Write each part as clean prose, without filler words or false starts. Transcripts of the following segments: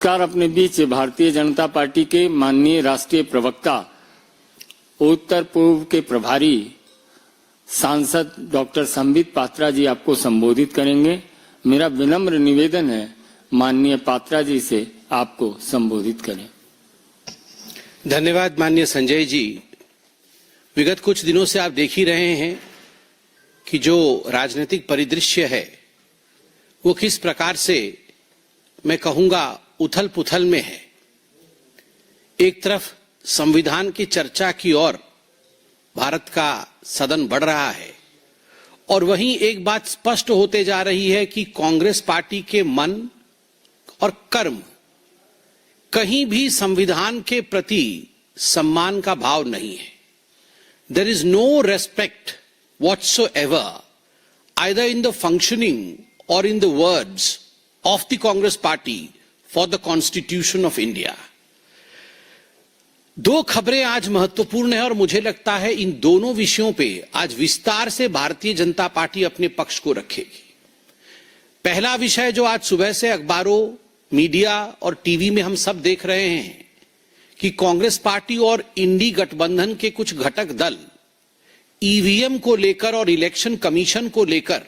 नमस्कार। अपने बीच भारतीय जनता पार्टी के माननीय राष्ट्रीय प्रवक्ता उत्तर पूर्व के प्रभारी सांसद डॉक्टर संबित पात्रा जी आपको संबोधित करेंगे। मेरा विनम्र निवेदन है माननीय पात्रा जी से आपको संबोधित करें। धन्यवाद माननीय संजय जी। विगत कुछ दिनों से आप देख ही रहे हैं कि जो राजनीतिक परिदृश्य है वो किस प्रकार से, मैं कहूंगा, उथल पुथल में है। एक तरफ संविधान की चर्चा की ओर भारत का सदन बढ़ रहा है और वहीं एक बात स्पष्ट होते जा रही है कि कांग्रेस पार्टी के मन और कर्म कहीं भी संविधान के प्रति सम्मान का भाव नहीं है। There is no respect whatsoever either in the functioning or in the words of the Congress party for the Constitution of India. दो खबरें आज महत्वपूर्ण है और मुझे लगता है इन दोनों विषयों पे आज विस्तार से भारतीय जनता पार्टी अपने पक्ष को रखेगी। पहला विषय जो आज सुबह से अखबारों, मीडिया और टीवी में हम सब देख रहे हैं कि कांग्रेस पार्टी और इंडी गठबंधन के कुछ घटक दल ईवीएम को लेकर और इलेक्शन कमीशन को लेकर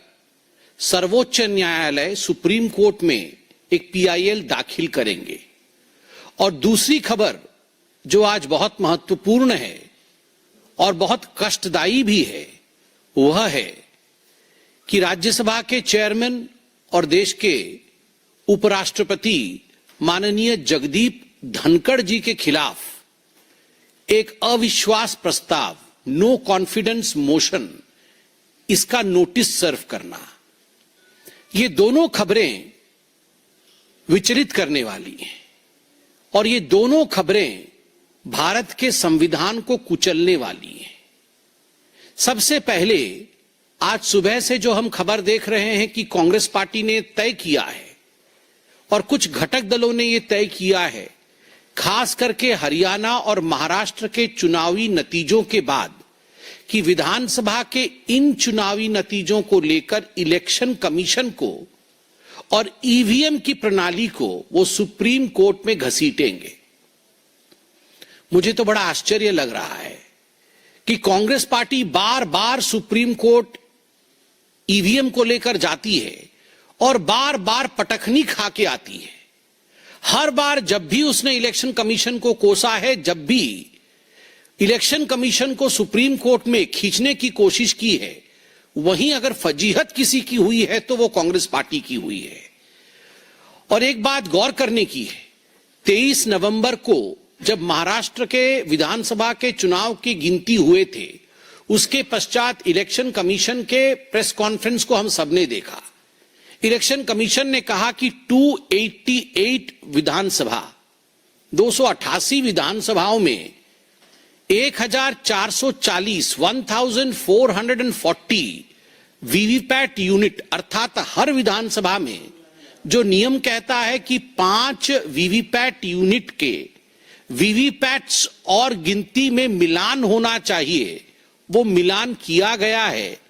सर्वोच्च न्यायालय सुप्रीम कोर्ट में एक पीआईएल दाखिल करेंगे। और दूसरी खबर जो आज बहुत महत्वपूर्ण है और बहुत कष्टदायी भी है वह है कि राज्यसभा के चेयरमैन और देश के उपराष्ट्रपति माननीय जगदीप धनखड़ जी के खिलाफ एक अविश्वास प्रस्ताव, नो कॉन्फिडेंस मोशन, इसका नोटिस सर्व करना, ये दोनों खबरें विचलित करने वाली हैं और ये दोनों खबरें भारत के संविधान को कुचलने वाली हैं। सबसे पहले आज सुबह से जो हम खबर देख रहे हैं कि कांग्रेस पार्टी ने तय किया है और कुछ घटक दलों ने ये तय किया है, खास करके हरियाणा और महाराष्ट्र के चुनावी नतीजों के बाद, कि विधानसभा के इन चुनावी नतीजों को लेकर इलेक्शन कमीशन को और ईवीएम की प्रणाली को वो सुप्रीम कोर्ट में घसीटेंगे। मुझे तो बड़ा आश्चर्य लग रहा है कि कांग्रेस पार्टी बार बार सुप्रीम कोर्ट ईवीएम को लेकर जाती है और बार बार पटखनी खा के आती है। हर बार जब भी उसने इलेक्शन कमीशन को कोसा है, जब भी इलेक्शन कमीशन को सुप्रीम कोर्ट में खींचने की कोशिश की है, वहीं अगर फजीहत किसी की हुई है तो वो कांग्रेस पार्टी की हुई है। और एक बात गौर करने की है, 23 नवंबर को जब महाराष्ट्र के विधानसभा के चुनाव की गिनती हुए थे, उसके पश्चात इलेक्शन कमीशन के प्रेस कॉन्फ्रेंस को हम सबने देखा। इलेक्शन कमीशन ने कहा कि 288 विधानसभा, 288 विधानसभाओं में 1440 वीवीपैट यूनिट, अर्थात हर विधानसभा में जो नियम कहता है कि 5 वीवीपैट यूनिट के वीवीपैट्स और गिनती में मिलान होना चाहिए, वो मिलान किया गया है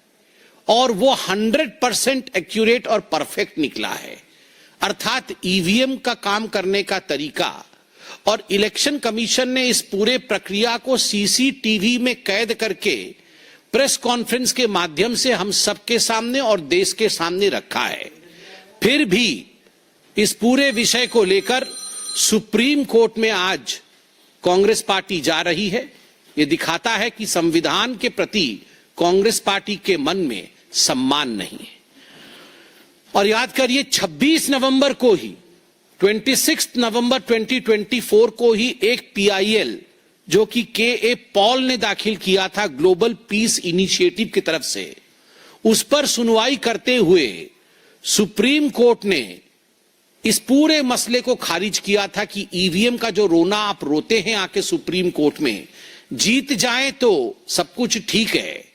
और वो 100% एक्यूरेट और परफेक्ट निकला है। अर्थात ईवीएम का काम करने का तरीका और इलेक्शन कमीशन ने इस पूरे प्रक्रिया को सीसीटीवी में कैद करके प्रेस कॉन्फ्रेंस के माध्यम से हम सबके सामने और देश के सामने रखा है। फिर भी इस पूरे विषय को लेकर सुप्रीम कोर्ट में आज कांग्रेस पार्टी जा रही है। ये दिखाता है कि संविधान के प्रति कांग्रेस पार्टी के मन में सम्मान नहीं है। और याद करिए, 26 नवंबर को ही, 26 नवंबर 2024 को ही एक पीआईएल जो कि के.ए. पॉल ने दाखिल किया था ग्लोबल पीस इनिशिएटिव की तरफ से, उस पर सुनवाई करते हुए सुप्रीम कोर्ट ने इस पूरे मसले को खारिज किया था कि ईवीएम का जो रोना आप रोते हैं आके सुप्रीम कोर्ट में, जीत जाएं तो सब कुछ ठीक है,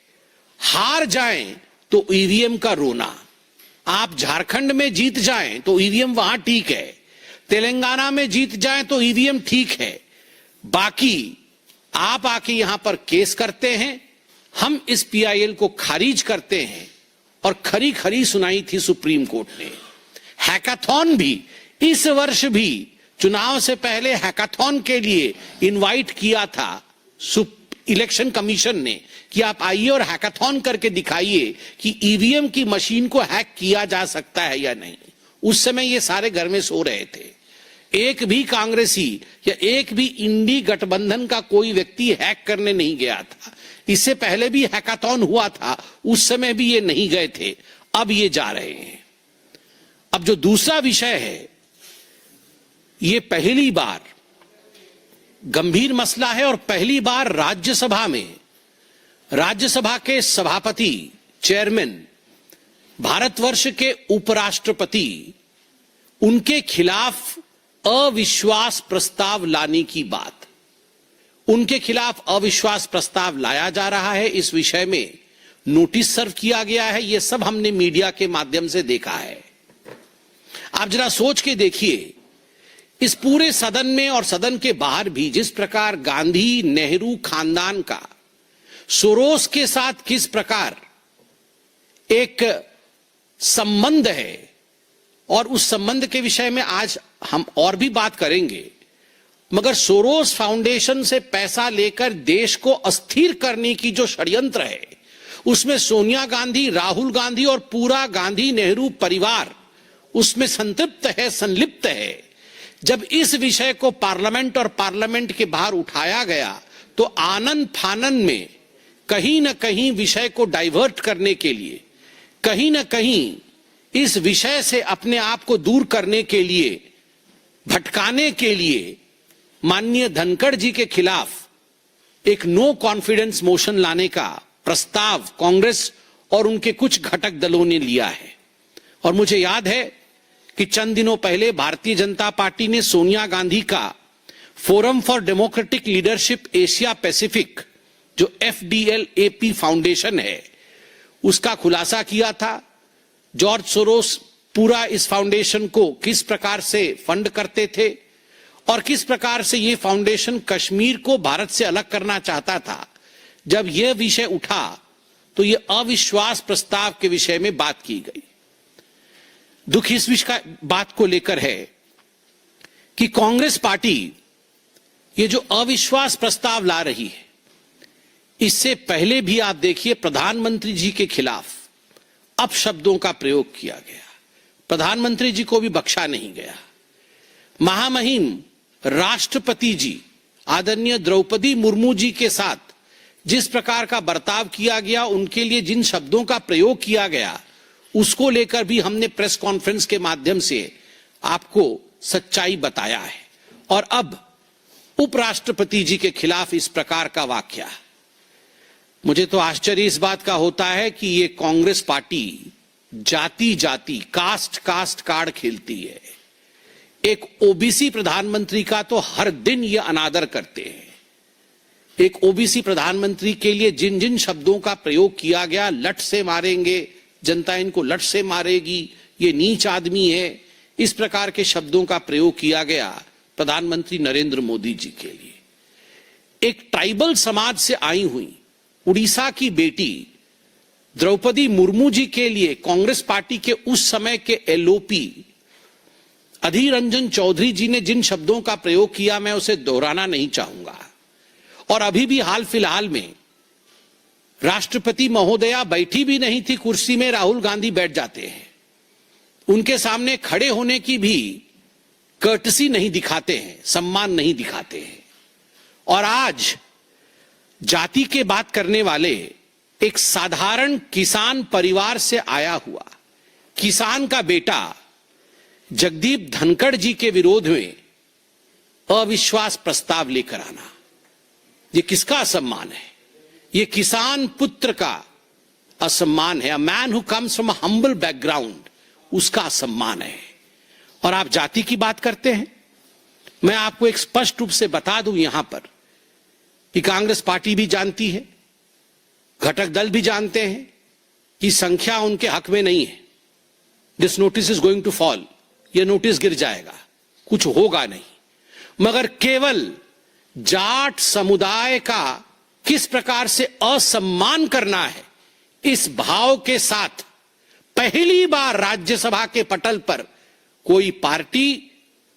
हार जाएं तो ईवीएम का रोना। आप झारखंड में जीत जाएं तो ईवीएम वहां ठीक है, तेलंगाना में जीत जाएं तो ईवीएम ठीक है, बाकी आप आके यहां पर केस करते हैं, हम इस पीआईएल को खारिज करते हैं। और खरी खरी सुनाई थी सुप्रीम कोर्ट ने। हैकाथॉन भी इस वर्ष भी चुनाव से पहले हैकाथॉन के लिए इनवाइट किया था इलेक्शन कमीशन ने कि आप आइए और हैकाथॉन करके दिखाइए कि ईवीएम की मशीन को हैक किया जा सकता है या नहीं। उस समय ये सारे घर में सो रहे थे। एक भी कांग्रेसी या एक भी इंडी गठबंधन का कोई व्यक्ति हैक करने नहीं गया था। इससे पहले भी हैकाथॉन हुआ था, उस समय भी ये नहीं गए थे, अब ये जा रहे हैं। अब जो दूसरा विषय है, ये पहली बार गंभीर मसला है और पहली बार राज्यसभा में राज्यसभा के सभापति, चेयरमैन, भारतवर्ष के उपराष्ट्रपति, उनके खिलाफ अविश्वास प्रस्ताव लाने की बात, उनके खिलाफ अविश्वास प्रस्ताव लाया जा रहा है। इस विषय में नोटिस सर्व किया गया है। यह सब हमने मीडिया के माध्यम से देखा है। आप जरा सोच के देखिए, इस पूरे सदन में और सदन के बाहर भी जिस प्रकार गांधी नेहरू खानदान का सोरोस के साथ किस प्रकार एक संबंध है, और उस संबंध के विषय में आज हम और भी बात करेंगे, मगर सोरोस फाउंडेशन से पैसा लेकर देश को अस्थिर करने की जो षड्यंत्र है, उसमें सोनिया गांधी, राहुल गांधी और पूरा गांधी नेहरू परिवार उसमें संतृप्त है, संलिप्त है। जब इस विषय को पार्लियामेंट और पार्लियामेंट के बाहर उठाया गया तो आनंद फानन में कहीं न कहीं विषय को डाइवर्ट करने के लिए, कहीं न कहीं इस विषय से अपने आप को दूर करने के लिए, भटकाने के लिए माननीय धनखड़ जी के खिलाफ एक नो कॉन्फिडेंस मोशन लाने का प्रस्ताव कांग्रेस और उनके कुछ घटक दलों ने लिया है। और मुझे याद है कि चंद दिनों पहले भारतीय जनता पार्टी ने सोनिया गांधी का forum for democratic leadership Asia Pacific, जो FDL-AP फाउंडेशन है, उसका खुलासा किया था। जॉर्ज सोरोस पूरा इस फाउंडेशन को किस प्रकार से फंड करते थे और किस प्रकार से ये फाउंडेशन कश्मीर को भारत से अलग करना चाहता था। जब यह विषय उठा तो यह अविश्वास प्रस्ताव के विषय में बात की गई। दुख इस विषय बात को लेकर है कि कांग्रेस पार्टी ये जो अविश्वास प्रस्ताव ला रही है, इससे पहले भी आप देखिए प्रधानमंत्री जी के खिलाफ अपशब्दों का प्रयोग किया गया। प्रधानमंत्री जी को भी बख्शा नहीं गया। महामहिम राष्ट्रपति जी आदरणीय द्रौपदी मुर्मू जी के साथ जिस प्रकार का बर्ताव किया गया, उनके लिए जिन शब्दों का प्रयोग किया गया, उसको लेकर भी हमने प्रेस कॉन्फ्रेंस के माध्यम से आपको सच्चाई बताया है। और अब उपराष्ट्रपति जी के खिलाफ इस प्रकार का वाकया, मुझे तो आश्चर्य इस बात का होता है कि ये कांग्रेस पार्टी जाति जाति, कास्ट कास्ट कार्ड खेलती है। एक ओबीसी प्रधानमंत्री का तो हर दिन ये अनादर करते हैं। एक ओबीसी प्रधानमंत्री के लिए जिन जिन शब्दों का प्रयोग किया गया, लठ से मारेंगे, जनता इनको लठ से मारेगी, ये नीच आदमी है, इस प्रकार के शब्दों का प्रयोग किया गया प्रधानमंत्री नरेंद्र मोदी जी के लिए। एक ट्राइबल समाज से आई हुई उड़ीसा की बेटी द्रौपदी मुर्मू जी के लिए कांग्रेस पार्टी के उस समय के LOP अधीर रंजन चौधरी जी ने जिन शब्दों का प्रयोग किया, मैं उसे दोहराना नहीं चाहूंगा। और अभी भी हाल फिलहाल में राष्ट्रपति महोदया बैठी भी नहीं थी कुर्सी में, राहुल गांधी बैठ जाते हैं। उनके सामने खड़े होने की भी कर्टसी नहीं दिखाते हैं, सम्मान नहीं दिखाते हैं। और आज जाति के बात करने वाले एक साधारण किसान परिवार से आया हुआ किसान का बेटा जगदीप धनखड़ जी के विरोध में अविश्वास प्रस्ताव लेकर आना, ये किसका असम्मान है? ये किसान पुत्र का असम्मान है। A man who comes from a humble background, उसका असम्मान है। और आप जाति की बात करते हैं। मैं आपको एक स्पष्ट रूप से बता दूं यहां पर कि कांग्रेस पार्टी भी जानती है, घटक दल भी जानते हैं कि संख्या उनके हक में नहीं है। This notice is going to fall, यह नोटिस गिर जाएगा, कुछ होगा नहीं। मगर केवल जाट समुदाय का किस प्रकार से असम्मान करना है, इस भाव के साथ पहली बार राज्यसभा के पटल पर कोई पार्टी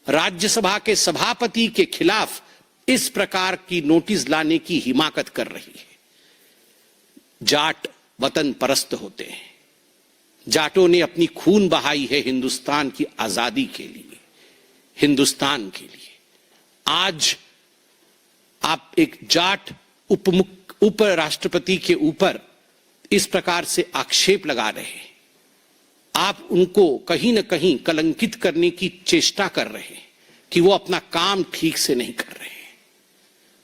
राज्यसभा के सभापति के खिलाफ इस प्रकार की नोटिस लाने की हिमाकत कर रही है। जाट वतन परस्त होते हैं। जाटों ने अपनी खून बहाई है हिंदुस्तान की आजादी के लिए, हिंदुस्तान के लिए। आज आप एक जाट उपराष्ट्रपति के ऊपर इस प्रकार से आक्षेप लगा रहे हैं। आप उनको कहीं न कहीं कलंकित करने की चेष्टा कर रहे हैं कि वो अपना काम ठीक से नहीं कर रहे हैं।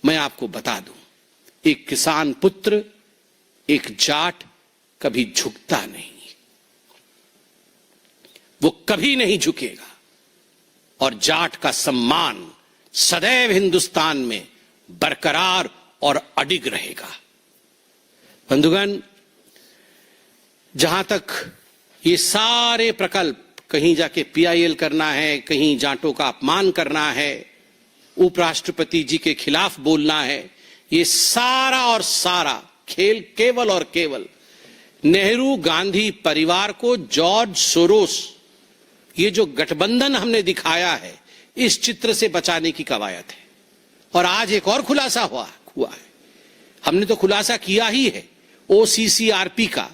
मैं आपको बता दूं, एक किसान पुत्र, एक जाट कभी झुकता नहीं, वो कभी नहीं झुकेगा और जाट का सम्मान सदैव हिंदुस्तान में बरकरार और अडिग रहेगा। बंधुगण, जहां तक ये सारे प्रकल्प, कहीं जाके पीआईएल करना है, कहीं जाटों का अपमान करना है, उपराष्ट्रपति जी के खिलाफ बोलना है, ये सारा और सारा खेल केवल और केवल नेहरू गांधी परिवार को जॉर्ज सोरोस, ये जो गठबंधन हमने दिखाया है, इस चित्र से बचाने की कवायद है। और आज एक और खुलासा हुआ है। हमने तो खुलासा किया ही है ओसीसीआरपी का,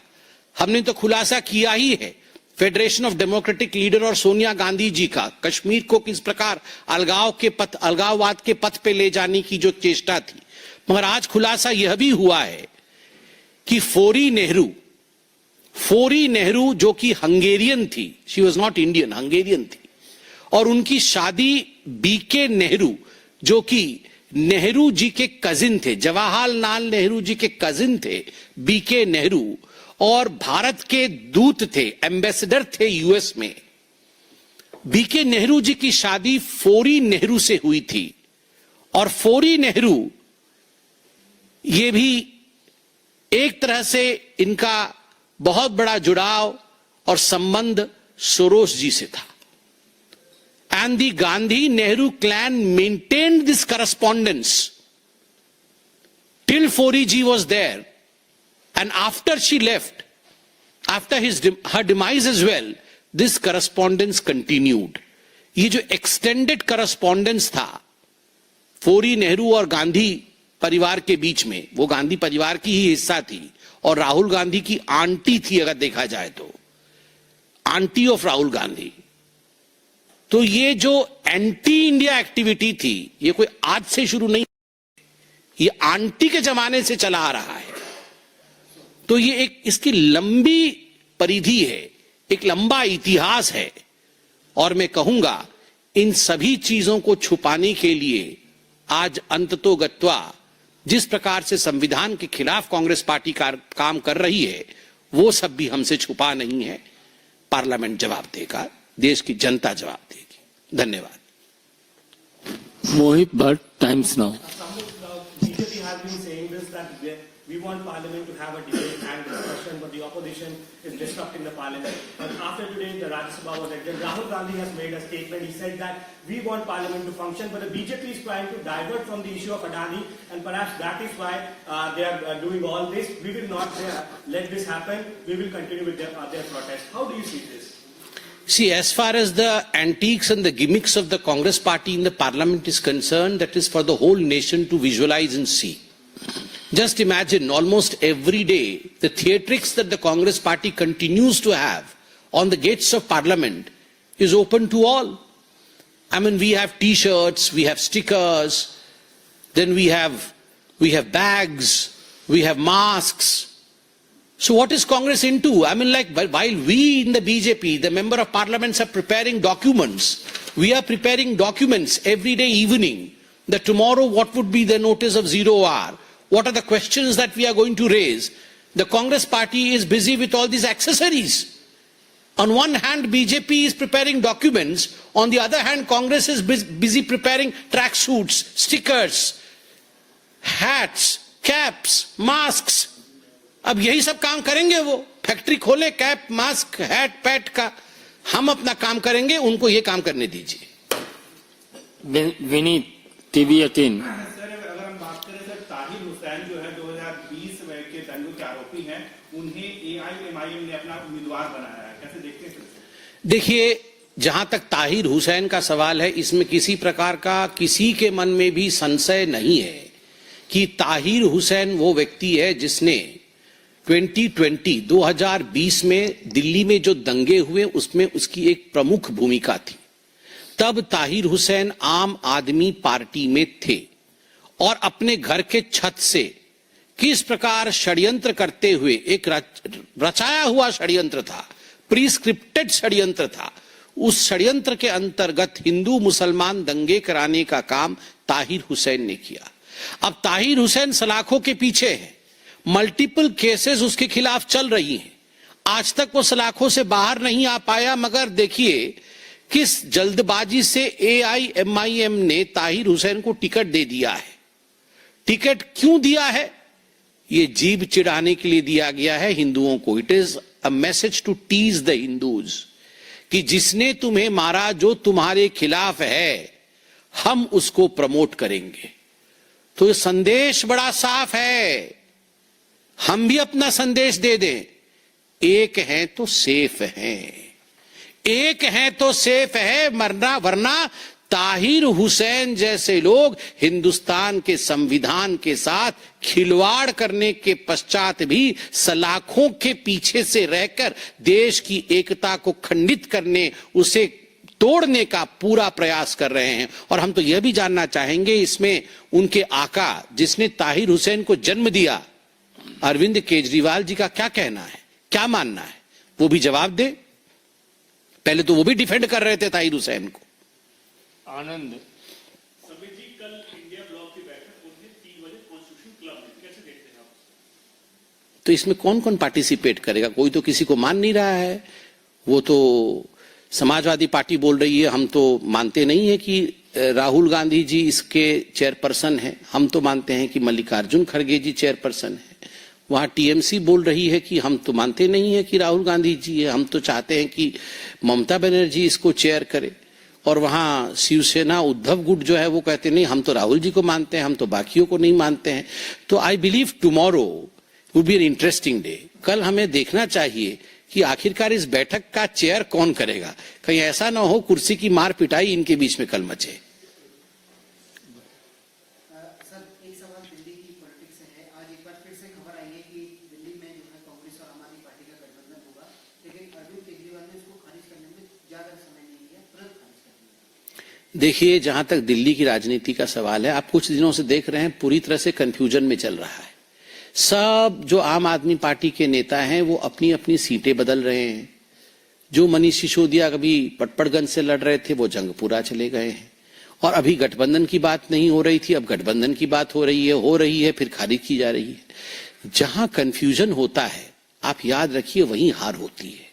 हमने तो खुलासा किया ही है फेडरेशन ऑफ डेमोक्रेटिक लीडर और सोनिया गांधी जी का, कश्मीर को किस प्रकार अलगाववाद के पथ पे ले जाने की जो चेष्टा थी। मगर आज खुलासा यह भी हुआ है कि फोरी नेहरू जो कि हंगेरियन थी, she was not Indian, Hungarian थी, और उनकी शादी बीके नेहरू जो कि नेहरू जी के कजिन थे, जवाहरलाल नेहरू जी के कजिन थे बीके नेहरू, और भारत के दूत थे, एम्बेसडर थे यूएस में। बीके नेहरू जी की शादी फोरी नेहरू से हुई थी और फोरी नेहरू, ये भी एक तरह से इनका बहुत बड़ा जुड़ाव और संबंध सोरोस जी से था। And the Gandhi-Nehru clan maintained this correspondence till Fori ji was there, and after she left, after her demise as well, this correspondence continued. ये जो extended correspondence था फोरी नेहरू और गांधी परिवार के बीच में, वो गांधी परिवार की ही हिस्सा थी और राहुल गांधी की आंटी थी, अगर देखा जाए तो आंटी ऑफ राहुल गांधी। तो ये जो एंटी इंडिया एक्टिविटी थी, ये कोई आज से शुरू नहीं, ये आंटी के जमाने से चला आ रहा है। तो ये एक इसकी लंबी परिधि है, एक लंबा इतिहास है। और मैं कहूंगा इन सभी चीजों को छुपाने के लिए आज अंततोगत्वा जिस प्रकार से संविधान के खिलाफ कांग्रेस पार्टी काम कर रही है, वो सब भी हमसे छुपा नहीं है। पार्लियामेंट जवाब देगा, देश की जनता जवाब देगी। धन्यवाद। Mohit Bhatt, Times Now. BJP has been saying this, that we want Parliament to have a debate and discussion, but the opposition is disrupting the Parliament. But after today, the Rajya Sabha was adjourned. Rahul Gandhi has made a statement. He said that we want Parliament to function, but the BJP is trying to divert from the issue of Adani, and perhaps that is why they are doing all this. We will not let this happen. We will continue with their protest. How do you see this? See, as far as the antiques and the gimmicks of the Congress party in the parliament is concerned, that is for the whole nation to visualize and see. Just imagine, almost every day, the theatrics that the Congress party continues to have on the gates of parliament is open to all. I mean, we have t-shirts, we have stickers, then we have bags, we have masks. So what is Congress into? I mean, like, while we in the BJP, the member of parliaments, are preparing documents, we are preparing documents every day evening, that tomorrow what would be the notice of 0 hour, what are the questions that we are going to raise. The Congress party is busy with all these accessories. On one hand, BJP is preparing documents, on the other hand, Congress is busy preparing tracksuits, stickers, hats, caps, masks. अब यही सब काम करेंगे, वो factory खोले, cap, mask, hat, PAT का। हम अपना काम करेंगे, उनको ये काम करने दीजिए। विनीत, टीवी 18। सर, अगर हम बात करें सर, ताहिर हुसैन जो है 2020 के दंगों के आरोपी हैं, उन्हें AIMIM ने अपना उम्मीदवार बनाया है, कैसे देखते हैं? देखिए, जहां तक ताहिर हुसैन का सवाल है, इसमें किसी प्रकार का किसी के मन में भी संशय नहीं है कि ताहिर हुसैन वो व्यक्ति है जिसने 2020 में दिल्ली में जो दंगे हुए उसमें उसकी एक प्रमुख भूमिका थी। तब ताहिर हुसैन आम आदमी पार्टी में थे और अपने घर के छत से किस प्रकार षड्यंत्र करते हुए, एक रचाया हुआ षड्यंत्र था, प्रीस्क्रिप्टेड षड्यंत्र था, उस षड्यंत्र के अंतर्गत हिंदू मुसलमान दंगे कराने का काम ताहिर हुसैन ने किया। अब ताहिर हुसैन सलाखों के पीछे है, मल्टीपल केसेस उसके खिलाफ चल रही हैं, आज तक वो सलाखों से बाहर नहीं आ पाया। मगर देखिए किस जल्दबाजी से AIMIM ने ताहिर हुसैन को टिकट दे दिया है। टिकट क्यों दिया है? ये जीभ चिढ़ाने के लिए दिया गया है हिंदुओं को। It is a message to tease the Hindus कि जिसने तुम्हें मारा, जो तुम्हारे खिलाफ है, हम उसको प्रमोट करेंगे। तो ये संदेश बड़ा साफ है, हम भी अपना संदेश दे दें, एक हैं तो सेफ हैं, एक हैं तो सेफ है, वरना ताहिर हुसैन जैसे लोग हिंदुस्तान के संविधान के साथ खिलवाड़ करने के पश्चात भी सलाखों के पीछे से रहकर देश की एकता को खंडित करने, उसे तोड़ने का पूरा प्रयास कर रहे हैं। और हम तो यह भी जानना चाहेंगे इसमें उनके आका जिसने ताहिर हुसैन को जन्म दिया, अरविंद केजरीवाल जी का क्या कहना है, क्या मानना है, वो भी जवाब दे। पहले तो वो भी डिफेंड कर रहे थे ताहिर हुसैन को। आनंद समीर जी, कल इंडिया ब्लॉक की बैठक होती है 3 बजे कॉन्स्टिट्यूशन क्लब में, कैसे देखते हैं आप? तो इसमें कौन कौन पार्टिसिपेट करेगा? कोई तो किसी को मान नहीं रहा है। वो तो समाजवादी पार्टी बोल रही है, हम तो मानते नहीं है कि राहुल गांधी जी इसके चेयरपर्सन हैं, हम तो मानते हैं कि मल्लिकार्जुन खड़गे जी चेयरपर्सन है। वहां TMC बोल रही है कि हम तो मानते नहीं है कि राहुल गांधी जी है, हम तो चाहते हैं कि ममता बनर्जी इसको चेयर करे। और वहां शिवसेना उद्धव गुट जो है वो कहते नहीं, हम तो राहुल जी को मानते हैं, हम तो बाकियों को नहीं मानते हैं। तो I believe tomorrow would be an interesting day. कल हमें देखना चाहिए कि आखिरकार इस बैठक का चेयर कौन करेगा। कहीं ऐसा ना हो कुर्सी की मार पिटाई इनके बीच में कल मचे। सर, एक सवाल दिल्ली की पॉलिटिक्स से है। आज एक बार फिर से खबर आई है कि दिल्ली में जो है कांग्रेस और आम आदमी पार्टी का गठबंधन होगा, लेकिन अरविंद केजरीवाल ने इसको खारिज करने में ज्यादा समय नहीं लिया, तुरंत खारिज कर दिया। देखिए, जहां तक दिल्ली की राजनीति का सवाल है, आप कुछ दिनों से देख रहे हैं पूरी तरह से कंफ्यूजन में चल रहा है। सब जो आम आदमी पार्टी के नेता हैं वो अपनी अपनी सीटें बदल रहे हैं। जो मनीष सिसोदिया कभी पटपड़गंज से लड़ रहे थे वो जंगपुरा चले गए हैं। और अभी गठबंधन की बात नहीं हो रही थी, अब गठबंधन की बात हो रही है, फिर खारिज की जा रही है। जहां कंफ्यूजन होता है, आप याद रखिए, वहीं हार होती है।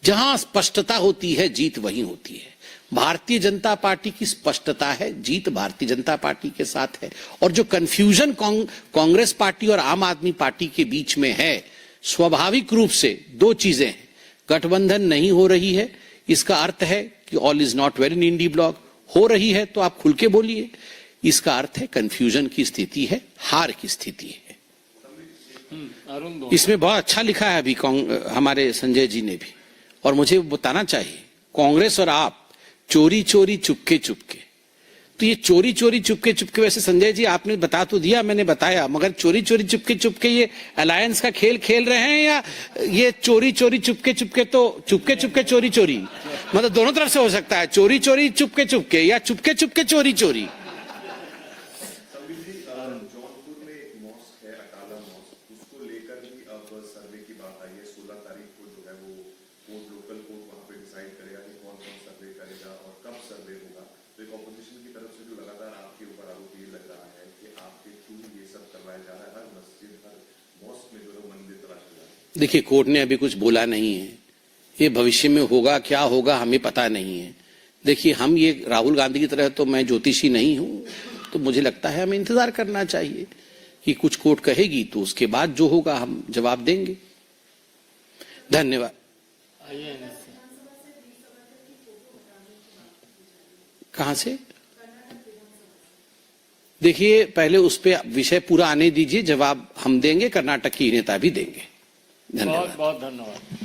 जहां स्पष्टता होती है, जीत वहीं होती है। भारतीय जनता पार्टी की स्पष्टता है, जीत भारतीय जनता पार्टी के साथ है। और जो कंफ्यूजन कांग्रेस पार्टी और आम आदमी पार्टी के बीच में है, स्वाभाविक रूप से दो चीजें हैं। गठबंधन नहीं हो रही है, इसका अर्थ है कि all is not well in INDI bloc. हो रही है तो आप खुल के बोलिए, इसका अर्थ है कंफ्यूजन की स्थिति है, हार की स्थिति है। इसमें बहुत अच्छा लिखा है अभी हमारे संजय जी ने भी, और मुझे बताना चाहिए, कांग्रेस और आप चोरी चोरी चुपके चुपके, तो ये चोरी चोरी चुपके चुपके, वैसे संजय जी आपने बता तो दिया, मैंने बताया, मगर चोरी चोरी चुपके चुपके ये अलायंस का खेल खेल रहे हैं या ये चोरी चोरी चुपके चुपके? तो चुपके चुपके चोरी चोरी, मतलब दोनों तरफ से हो सकता है, चोरी चोरी चुपके चुपके या चुपके चुपके चोरी चोरी। जौनपुर में एक मॉस्क है, अकाला मॉस्क, उसको लेकर भी अब सर्वे की बात आई है। 16 तारीख को जो है वो लोकल कोर्ट वहां पे डिसाइड करेगा कि कौन कौन सर्वे करेगा और कब सर्वे होगा। तो एक ऑपोजिशन की तरफ से जो लगातार आपके ऊपर आरोप ये लग रहा है कि आपके थ्रू ये सब करवाया जा रहा है, हर मस्जिद हर मॉस्क में जो है मंदिर तलाशा जा रहा है। देखिए, कोर्ट ने अभी कुछ बोला नहीं है, ये भविष्य में होगा, क्या होगा हमें पता नहीं है। देखिए, हम ये राहुल गांधी की तरह तो मैं ज्योतिषी नहीं हूं, तो मुझे लगता है हमें इंतजार करना चाहिए कि कुछ कोर्ट कहेगी, तो उसके बाद जो होगा हम जवाब देंगे। धन्यवाद। कहां से? देखिए, पहले उस पे विषय पूरा आने दीजिए, जवाब हम देंगे, कर्नाटक की नेता भी देंगे। धन्यवाद। बहुत बहुत धन्यवाद।